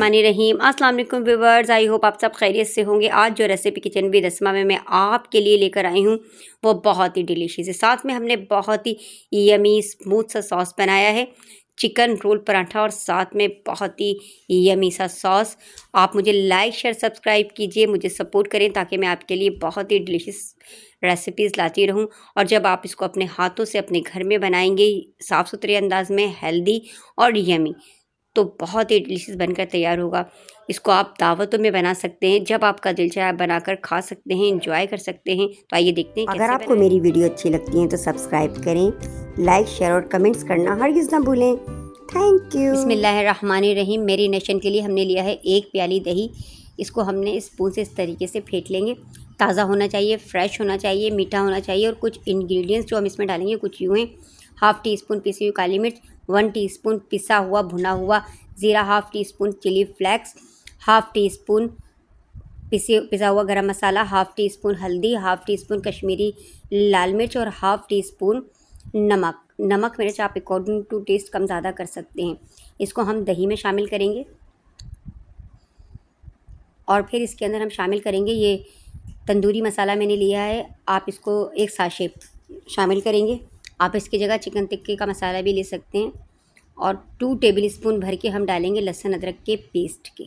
बिस्मिल्लाहिर्रहमानिर्रहीम। अस्सलाम वालेकुम व्यूअर्स, आई होप आप सब खैरियत से होंगे। आज जो रेसिपी किचन विद अस्मा में मैं आपके लिए लेकर आई हूँ वो बहुत ही डिलीशियस है। साथ में हमने बहुत ही यमी स्मूथ सा सॉस बनाया है, चिकन रोल पराठा और साथ में बहुत ही यमी सा सॉस। आप मुझे लाइक शेयर सब्सक्राइब कीजिए, मुझे सपोर्ट करें ताकि मैं आपके लिए बहुत ही डिलीशियस रेसिपीज़ लाती रहूं। और जब आप इसको अपने हाथों से अपने घर में बनाएंगे साफ़ सुथरे अंदाज में, हेल्दी और यमी, तो बहुत ही डिलीशियस बनकर तैयार होगा। इसको आप दावतों में बना सकते हैं, जब आपका दिल चाहे आप बनाकर खा सकते हैं, एंजॉय कर सकते हैं। तो आइए देखते हैं। अगर आपको मेरी वीडियो अच्छी लगती है तो सब्सक्राइब करें, लाइक शेयर और कमेंट्स करना हरगिज़ ना भूलें। Thank you. बिस्मिल्लाहिर्रहमानिर्रहीम। मेरीनेशन के लिए हमने लिया है 1 प्याली दही। इसको हमने स्पून से इस तरीके से फेंट लेंगे। ताज़ा होना चाहिए, फ्रेश होना चाहिए, मीठा होना चाहिए। और कुछ इंग्रेडिएंट्स जो हम इसमें डालेंगे कुछ यूँ हैं। 1/2 टीस्पून पिसी हुई काली मिर्च, 1 टीस्पून पिसा हुआ भुना हुआ ज़ीरा, 1/2 टीस्पून चिली फ्लेक्स, 1/2 टीस्पून पिसा हुआ गरम मसाला, 1/2 टीस्पून हल्दी, 1/2 टीस्पून कश्मीरी लाल मिर्च और 1/2 टीस्पून नमक मिर्च आप अकॉर्डिंग टू टेस्ट कम ज़्यादा कर सकते हैं। इसको हम दही में शामिल करेंगे और फिर इसके अंदर हम शामिल करेंगे ये तंदूरी मसाला मैंने लिया है। आप इसको एक साशे शामिल करेंगे। आप इसकी जगह चिकन टिक्के का मसाला भी ले सकते हैं। और 2 टेबल स्पून भर के हम डालेंगे लहसुन अदरक के पेस्ट के,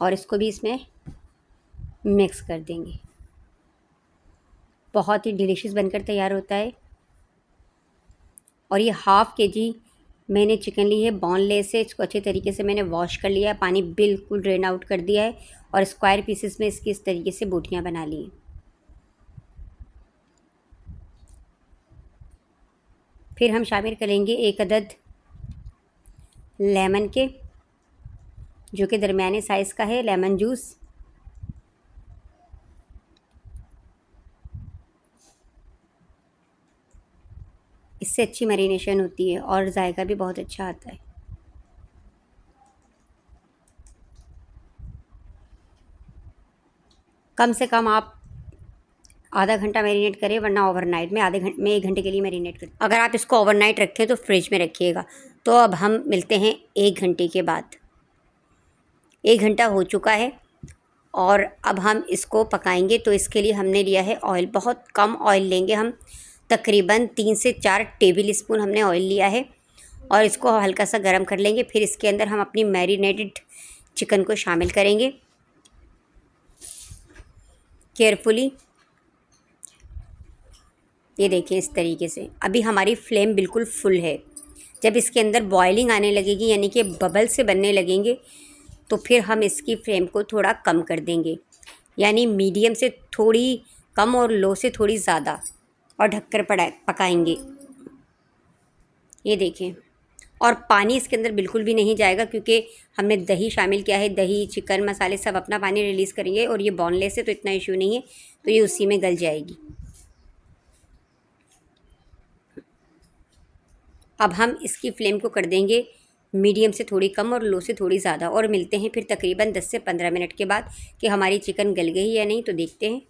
और इसको भी इसमें मिक्स कर देंगे। बहुत ही डिलीशियस बनकर तैयार होता है। और ये 1/2 kg मैंने चिकन ली है, बोनलेस है। इसको अच्छे तरीके से मैंने वॉश कर लिया है, पानी बिल्कुल ड्रेन आउट कर दिया है और स्क्वायर पीसेस में इसकी इस तरीके से बोटियाँ बना ली हैं। फिर हम शामिल करेंगे 1 अदद लेमन के, जो कि दरमियाने साइज़ का है, लेमन जूस। इससे अच्छी मैरिनेशन होती है और जायका भी बहुत अच्छा आता है। कम से कम आप आधा घंटा मैरिनेट करें, वरना ओवरनाइट में 1 घंटे के लिए मैरिनेट करें। अगर आप इसको ओवरनाइट रखें तो फ्रिज में रखिएगा। तो अब हम मिलते हैं 1 घंटे के बाद। 1 घंटा हो चुका है और अब हम इसको पकाएंगे। तो इसके लिए हमने लिया है ऑयल, बहुत कम ऑयल लेंगे हम, तकरीबन 3 से 4 टेबल स्पून हमने ऑयल लिया है। और इसको हल्का सा गर्म कर लेंगे। फिर इसके अंदर हम अपनी मैरिनेटेड चिकन को शामिल करेंगे केयरफुली। ये देखिए इस तरीके से। अभी हमारी फ्लेम बिल्कुल फुल है। जब इसके अंदर बॉइलिंग आने लगेगी, यानी कि बबल से बनने लगेंगे, तो फिर हम इसकी फ्लेम को थोड़ा कम कर देंगे, यानी मीडियम से थोड़ी कम और लो से थोड़ी ज़्यादा, और ढककर पकाएंगे। ये देखें। और पानी इसके अंदर बिल्कुल भी नहीं जाएगा, क्योंकि हमने दही शामिल किया है। दही, चिकन, मसाले सब अपना पानी रिलीज़ करेंगे। और ये बोनलेस है तो इतना इशू नहीं है, तो ये उसी में गल जाएगी। अब हम इसकी फ्लेम को कर देंगे मीडियम से थोड़ी कम और लो से थोड़ी ज़्यादा, और मिलते हैं फिर तकरीबन 10 से 15 मिनट के बाद कि हमारी चिकन गल गई या नहीं। तो देखते हैं।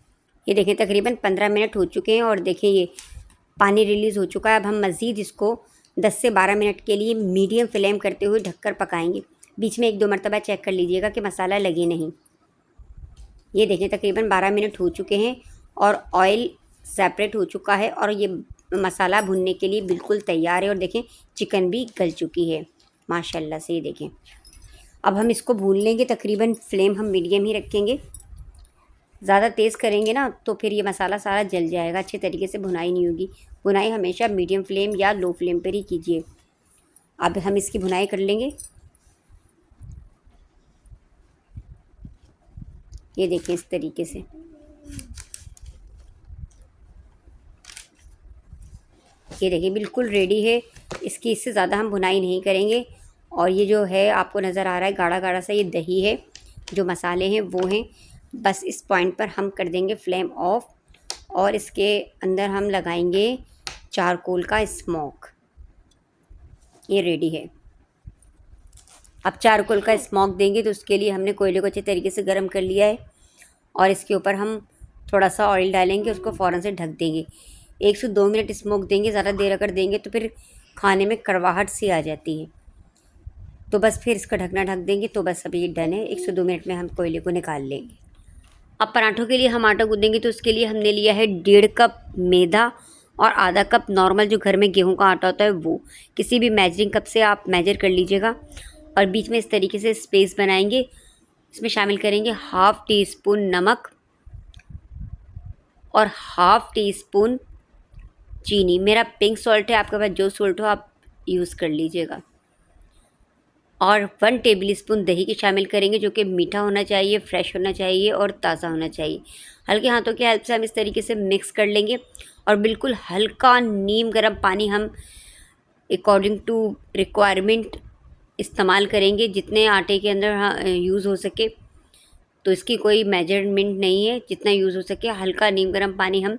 ये देखें तकरीबन 15 मिनट हो चुके हैं और देखें ये पानी रिलीज़ हो चुका है। अब हम मज़ीद इसको 10 से 12 मिनट के लिए मीडियम फ्लेम करते हुए ढककर पकाएंगे। बीच में 1-2 मरतबा चेक कर लीजिएगा कि मसाला लगे नहीं। ये देखें तकरीबन 12 मिनट हो चुके हैं और ऑयल सेपरेट हो चुका है और ये मसाला भुनने के लिए बिल्कुल तैयार है। और देखें चिकन भी गल चुकी है माशाल्लाह से। ये देखें। अब हम इसको भून लेंगे। तकरीबन फ्लेम हम मीडियम ही रखेंगे। ज़्यादा तेज़ करेंगे ना तो फिर ये मसाला सारा जल जाएगा, अच्छे तरीके से भुनाई नहीं होगी। भुनाई हमेशा मीडियम फ्लेम या लो फ्लेम पर ही कीजिए। अब हम इसकी भुनाई कर लेंगे। ये देखें इस तरीके से। ये देखिए बिल्कुल रेडी है। इसकी इससे ज़्यादा हम भुनाई नहीं करेंगे। और ये जो है आपको नज़र आ रहा है गाढ़ा गाढ़ा सा, ये दही है, जो मसाले हैं वो हैं। बस इस पॉइंट पर हम कर देंगे फ्लेम ऑफ और इसके अंदर हम लगाएंगे चारकोल का स्मोक। ये रेडी है। अब चारकोल का स्मोक देंगे तो उसके लिए हमने कोयले को अच्छे तरीके से गर्म कर लिया है और इसके ऊपर हम थोड़ा सा ऑयल डालेंगे, उसको फ़ौरन से ढक देंगे। 1 से 2 मिनट स्मोक देंगे। ज़्यादा देर अगर देंगे तो फिर खाने में कड़वाहट सी आ जाती है। तो बस फिर इसका ढकना ढक देंगे। तो बस अभी ये डन है। 102 मिनट में हम कोयले को निकाल लेंगे। अब पराठों के लिए हम आटा गूँथेंगे, तो उसके लिए हमने लिया है 1.5 कप मैदा और आधा कप नॉर्मल जो घर में गेहूं का आटा होता है वो। किसी भी मेजरिंग कप से आप मेजर कर लीजिएगा। और बीच में इस तरीके से स्पेस बनाएंगे। इसमें शामिल करेंगे हाफ़ टी स्पून नमक और हाफ़ टी स्पून चीनी। मेरा पिंक सॉल्ट है, आपके पास जो सॉल्ट हो आप यूज़ कर लीजिएगा। और 1 टेबल स्पून दही की शामिल करेंगे, जो कि मीठा होना चाहिए, फ्रेश होना चाहिए और ताज़ा होना चाहिए। हल्के हाथों की हेल्प से हम इस तरीके से मिक्स कर लेंगे। और बिल्कुल हल्का नीम गर्म पानी हम अकॉर्डिंग टू रिक्वायरमेंट इस्तेमाल करेंगे, जितने आटे के अंदर यूज़ हो सके। तो इसकी कोई मेजरमेंट नहीं है, जितना यूज़ हो सके हल्का नीम गर्म पानी हम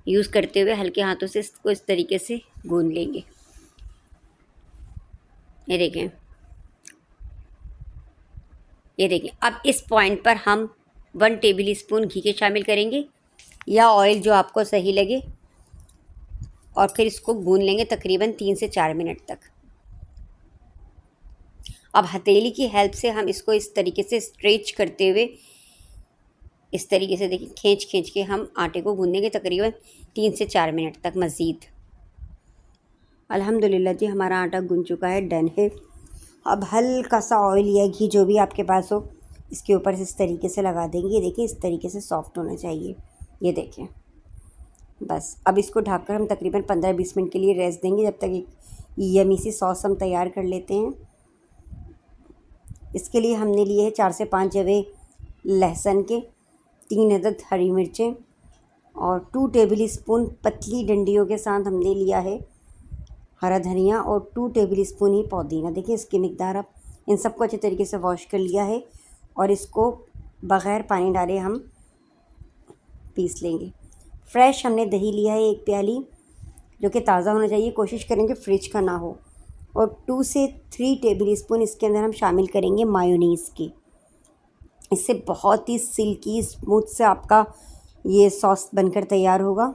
यूज़ करते हुए हल्के हाथों से इसको इस तरीके से गूंद लेंगे। ये देखें, ये देखिए। अब इस पॉइंट पर हम 1 टेबल स्पून घी के शामिल करेंगे या ऑयल, जो आपको सही लगे। और फिर इसको गूंद लेंगे तकरीबन 3 से 4 मिनट तक। अब हथेली की हेल्प से हम इसको इस तरीके से स्ट्रेच करते हुए इस तरीके से देखिए खींच खींच के हम आटे को गूंदेंगे तकरीबन 3 से 4 मिनट तक मज़ीद। अल्हम्दुलिल्लाह जी, हमारा आटा गूंद चुका है, डन है। अब हल्का सा ऑयल या घी जो भी आपके पास हो इसके ऊपर से इस तरीके से लगा देंगे। ये देखिए इस तरीके से सॉफ्ट होना चाहिए। ये देखें, बस अब इसको ढककर हम तकरीबन 15-20 मिनट के लिए रेस्ट देंगे, जब तक एक यमी सी सॉस हम तैयार कर लेते हैं। इसके लिए हमने लिए है 4 से 5 जवे लहसुन के, 3 अदद हरी मिर्चें और 2 टेबल स्पून पतली डंडियों के साथ हमने लिया है हरा धनिया और 2 टेबल स्पून ही पुदीना। देखिए इसकी मिकदार, अब इन सबको अच्छे तरीके से वॉश कर लिया है और इसको बग़ैर पानी डाले हम पीस लेंगे। फ्रेश हमने दही लिया है 1 प्याली, जो कि ताज़ा होना चाहिए, कोशिश करेंगे फ्रिज का ना हो। और 2 से 3 टेबल स्पून इसके अंदर हम शामिल करेंगे मायोनीज़ की। इससे बहुत ही सिल्की स्मूथ से आपका ये सॉस बनकर तैयार होगा।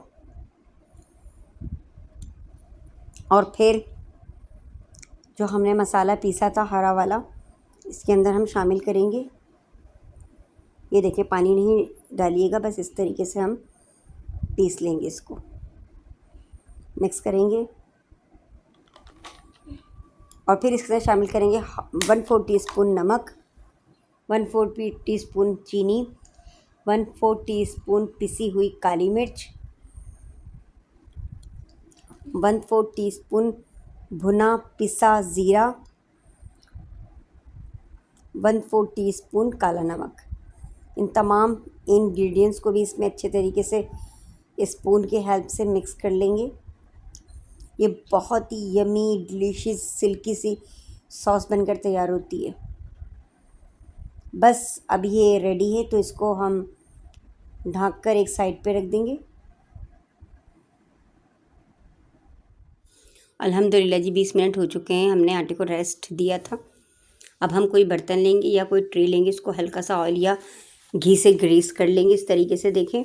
और फिर जो हमने मसाला पीसा था हरा वाला, इसके अंदर हम शामिल करेंगे। ये देखिए पानी नहीं डालिएगा, बस इस तरीके से हम पीस लेंगे, इसको मिक्स करेंगे। और फिर इसके साथ शामिल करेंगे 1/4 टीस्पून नमक, 1/4 टीस्पून चीनी, 1/4 टीस्पून पिसी हुई काली मिर्च, 1/4 टीस्पून भुना पिसा ज़ीरा, 1/4 टीस्पून काला नमक। इन तमाम इंग्रेडिएंट्स को भी इसमें अच्छे तरीके से स्पून की हेल्प से मिक्स कर लेंगे। ये बहुत ही यमी डिलीशियस सिल्की सी सॉस बनकर तैयार होती है। बस अब ये रेडी है, तो इसको हम ढक कर एक साइड पे रख देंगे। अल्हम्दुलिल्लाह जी, 20 मिनट हो चुके हैं, हमने आटे को रेस्ट दिया था। अब हम कोई बर्तन लेंगे या कोई ट्रे लेंगे, इसको हल्का सा ऑयल या घी से ग्रीस कर लेंगे इस तरीके से। देखें,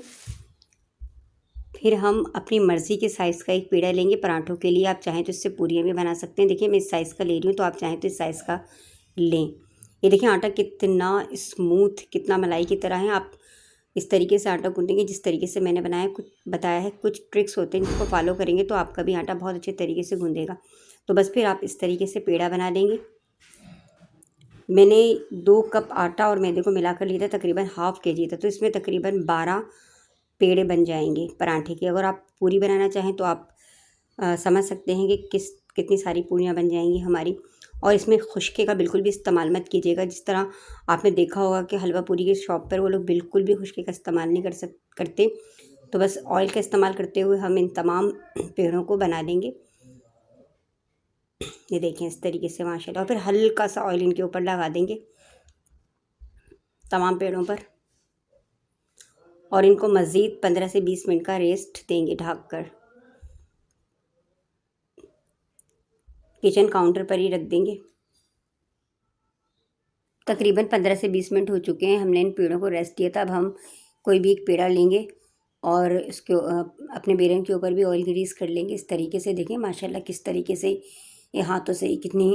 फिर हम अपनी मर्ज़ी के साइज़ का एक पेड़ा लेंगे। पराठों के लिए आप चाहें तो इससे पूरियाँ भी बना सकते हैं। देखिए मैं इस साइज़ का ले रही हूँ, तो आप चाहें तो इस साइज़ का लें। ये देखिए आटा कितना स्मूथ, कितना मलाई की तरह है। आप इस तरीके से आटा गूँथेंगे जिस तरीके से मैंने बताया है। कुछ ट्रिक्स होते हैं जिसको फॉलो करेंगे तो आपका भी आटा बहुत अच्छे तरीके से गूँधेगा। तो बस फिर आप इस तरीके से पेड़ा बना लेंगे। मैंने 2 कप आटा और मैदे को मिलाकर लिया था, तकरीबन हाफ़ केजी था, तो इसमें तकरीबन 12 पेड़े बन जाएंगे पराठे के। अगर आप पूरी बनाना चाहें तो आप समझ सकते हैं कि कितनी सारी पूरियाँ बन जाएंगी हमारी। और इसमें खुशके का बिल्कुल भी इस्तेमाल मत कीजिएगा। जिस तरह आपने देखा होगा कि हलवा पूरी के शॉप पर वो लोग बिल्कुल भी खुशके का इस्तेमाल नहीं करते। तो बस ऑयल का इस्तेमाल करते हुए हम इन तमाम पेड़ों को बना लेंगे। ये देखें इस तरीके से माशाल्लाह। और फिर हल्का सा ऑयल इनके ऊपर लगा देंगे तमाम पेड़ों पर, और इनको मज़ीद 15 से 20 मिनट का रेस्ट देंगे ढक कर। किचन काउंटर पर ही रख देंगे। तकरीबन 15 से 20 मिनट हो चुके हैं, हमने इन पेड़ों को रेस्ट दिया था। अब हम कोई भी एक पेड़ा लेंगे और इसके अपने बेलन के ऊपर भी ऑयल ग्रीस कर लेंगे इस तरीके से। देखें माशाल्लाह किस तरीके से ये हाथों से कितनी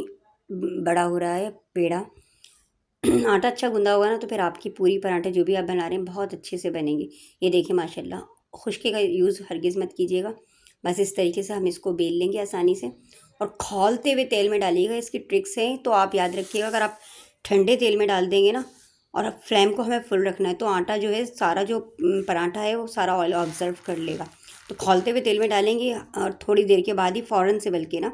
बड़ा हो रहा है पेड़ा। आटा अच्छा गूंदा होगा ना तो फिर आपकी पूरी पराठे जो भी आप बना रहे हैं बहुत अच्छे से बनेंगे। ये देखिए माशाल्लाह, खुश्के का यूज़ हरगिज़ मत कीजिएगा। बस इस तरीके से हम इसको बेल लेंगे आसानी से और खौलते हुए तेल में डालिएगा। इसकी ट्रिक्स हैं तो आप याद रखिएगा, अगर आप ठंडे तेल में डाल देंगे ना और अब फ्लेम को हमें फुल रखना है तो आटा जो है सारा जो पराठा है वो सारा ऑयल ऑब्जर्व कर लेगा। तो खौलते हुए तेल में डालेंगे और थोड़ी देर के बाद ही फ़ौरन से बल्कि ना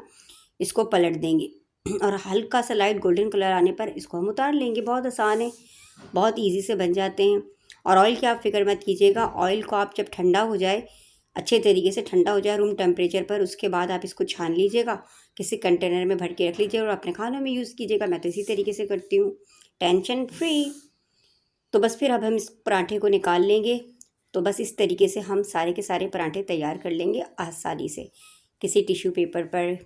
इसको पलट देंगे और हल्का सा लाइट गोल्डन कलर आने पर इसको हम उतार लेंगे। बहुत आसान है, बहुत इजी से बन जाते हैं। और ऑयल की आप फिक्र मत कीजिएगा, ऑयल को आप जब ठंडा हो जाए, अच्छे तरीके से ठंडा हो जाए रूम टेम्परेचर पर, उसके बाद आप इसको छान लीजिएगा, किसी कंटेनर में भर के रख लीजिएगा और अपने खानों में यूज़ कीजिएगा। मैं तो इसी तरीके से करती हूँ, टेंशन फ्री। तो बस फिर अब हम इस पराठे को निकाल लेंगे। तो बस इस तरीके से हम सारे के सारे पराठे तैयार कर लेंगे आसानी से। किसी टिश्यू पेपर पर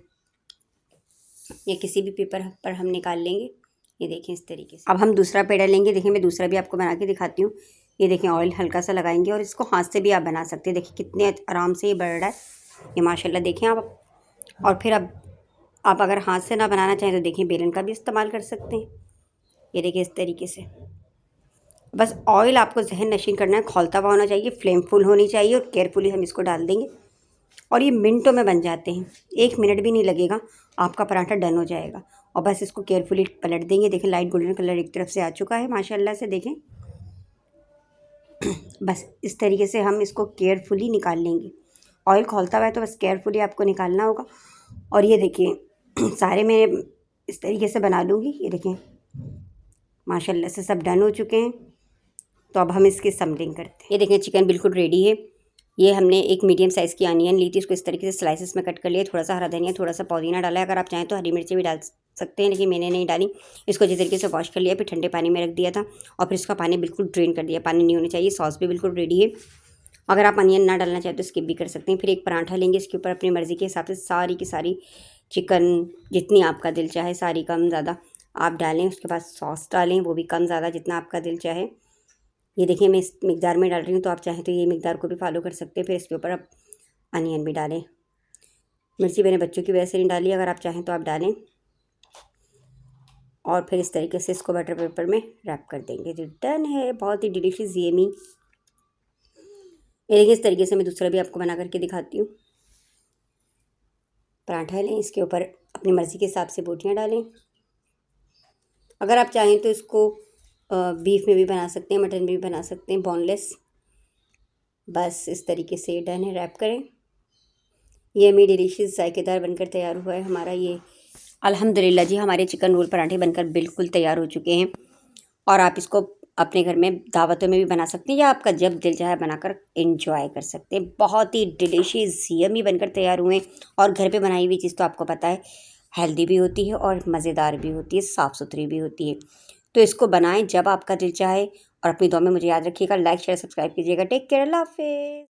या किसी भी पेपर पर हम निकाल लेंगे। ये देखें इस तरीके से। अब हम दूसरा पेड़ा लेंगे। देखिए मैं दूसरा भी आपको बना के दिखाती हूँ। ये देखें ऑयल हल्का सा लगाएंगे और इसको हाथ से भी आप बना सकते हैं। देखिए कितने आराम से ये बढ़ रहा है, ये माशाल्लाह देखें आप। और फिर अब आप अगर हाथ से ना बनाना चाहें तो देखिए बेलन का भी इस्तेमाल कर सकते हैं। ये देखिए इस तरीके से। बस ऑयल आपको जहन नशीन करना है, खौलता हुआ होना चाहिए, फ्लेम फुल होनी चाहिए और केयरफुली हम इसको डाल देंगे और ये मिनटों में बन जाते हैं। 1 मिनट भी नहीं लगेगा, आपका पराठा डन हो जाएगा। और बस इसको केयरफुली पलट देंगे। देखें लाइट गोल्डन कलर एक तरफ से आ चुका है माशाल्लाह से, देखें। बस इस तरीके से हम इसको केयरफुली निकाल लेंगे। ऑयल खौलता हुआ है तो बस केयरफुली आपको निकालना होगा। और ये देखिए सारे मैं इस तरीके से बना लूँगी। ये देखें माशाल्लाह से सब डन हो चुके हैं। तो अब हम इसकी समलिंग करते हैं। ये देखें चिकन बिल्कुल रेडी है। ये हमने एक मीडियम साइज़ की अनियन ली थी, इसको इस तरीके से स्लाइसेस में कट कर लिया। थोड़ा सा हरा धनिया, थोड़ा सा पुदीना डाला है। अगर आप चाहें तो हरी मिर्ची भी डाल सकते हैं, लेकिन मैंने नहीं डाली। इसको अच्छी तरीके से वॉश कर लिया, फिर ठंडे पानी में रख दिया था और फिर इसका पानी बिल्कुल ड्रेन कर दिया। पानी नहीं होना चाहिए। सॉस भी बिल्कुल रेडी है। अगर आप अनियन ना डालना चाहें तो स्किप भी कर सकते हैं। फिर एक पराठा लेंगे, इसके ऊपर अपनी मर्ज़ी के हिसाब से सारी की सारी चिकन जितनी आपका दिल चाहे, सारी कम ज़्यादा आप डालें। उसके बाद सॉस डालें, वो भी कम ज़्यादा जितना आपका दिल चाहे। ये देखिए मैं इस मिकदार में डाल रही हूँ, तो आप चाहें तो ये मिकदार को भी फॉलो कर सकते हैं। फिर इसके ऊपर आप अनियन भी डालें। मिर्ची मैंने बच्चों की वजह से नहीं डाली, अगर आप चाहें तो आप डालें। और फिर इस तरीके से इसको बटर पेपर में रैप कर देंगे। जो डन है, बहुत ही डिलीशियस येमी। ये देखिए इस तरीके से मैं दूसरा भी आपको बना करके दिखाती हूँ। पराठा लें, इसके ऊपर अपनी मर्ज़ी के हिसाब से बोटियाँ डालें। अगर आप चाहें तो इसको बीफ में भी बना सकते हैं, मटन में भी बना सकते हैं, बोनलेस। बस इस तरीके से डन है, रैप करें। ये हमें डिलीशियस जायकेदार बनकर तैयार हुआ है हमारा ये। अल्हम्दुलिल्लाह जी, हमारे चिकन रोल पराठे बनकर बिल्कुल तैयार हो चुके हैं। और आप इसको अपने घर में दावतों में भी बना सकते हैं या आपका जब दिल चाहे बनाकर एंजॉय कर सकते हैं। बहुत ही डिलीशियस यम्मी बनकर तैयार हुए हैं। और घर पे बनाई हुई चीज़ तो आपको पता है हेल्दी भी होती है और मज़ेदार भी होती है, साफ़ सुथरी भी होती है। तो इसको बनाएं जब आपका दिल चाहे और अपनी दुआ में मुझे याद रखिएगा। लाइक शेयर सब्सक्राइब कीजिएगा। टेक केयर, अल्लाह हाफ़िज़।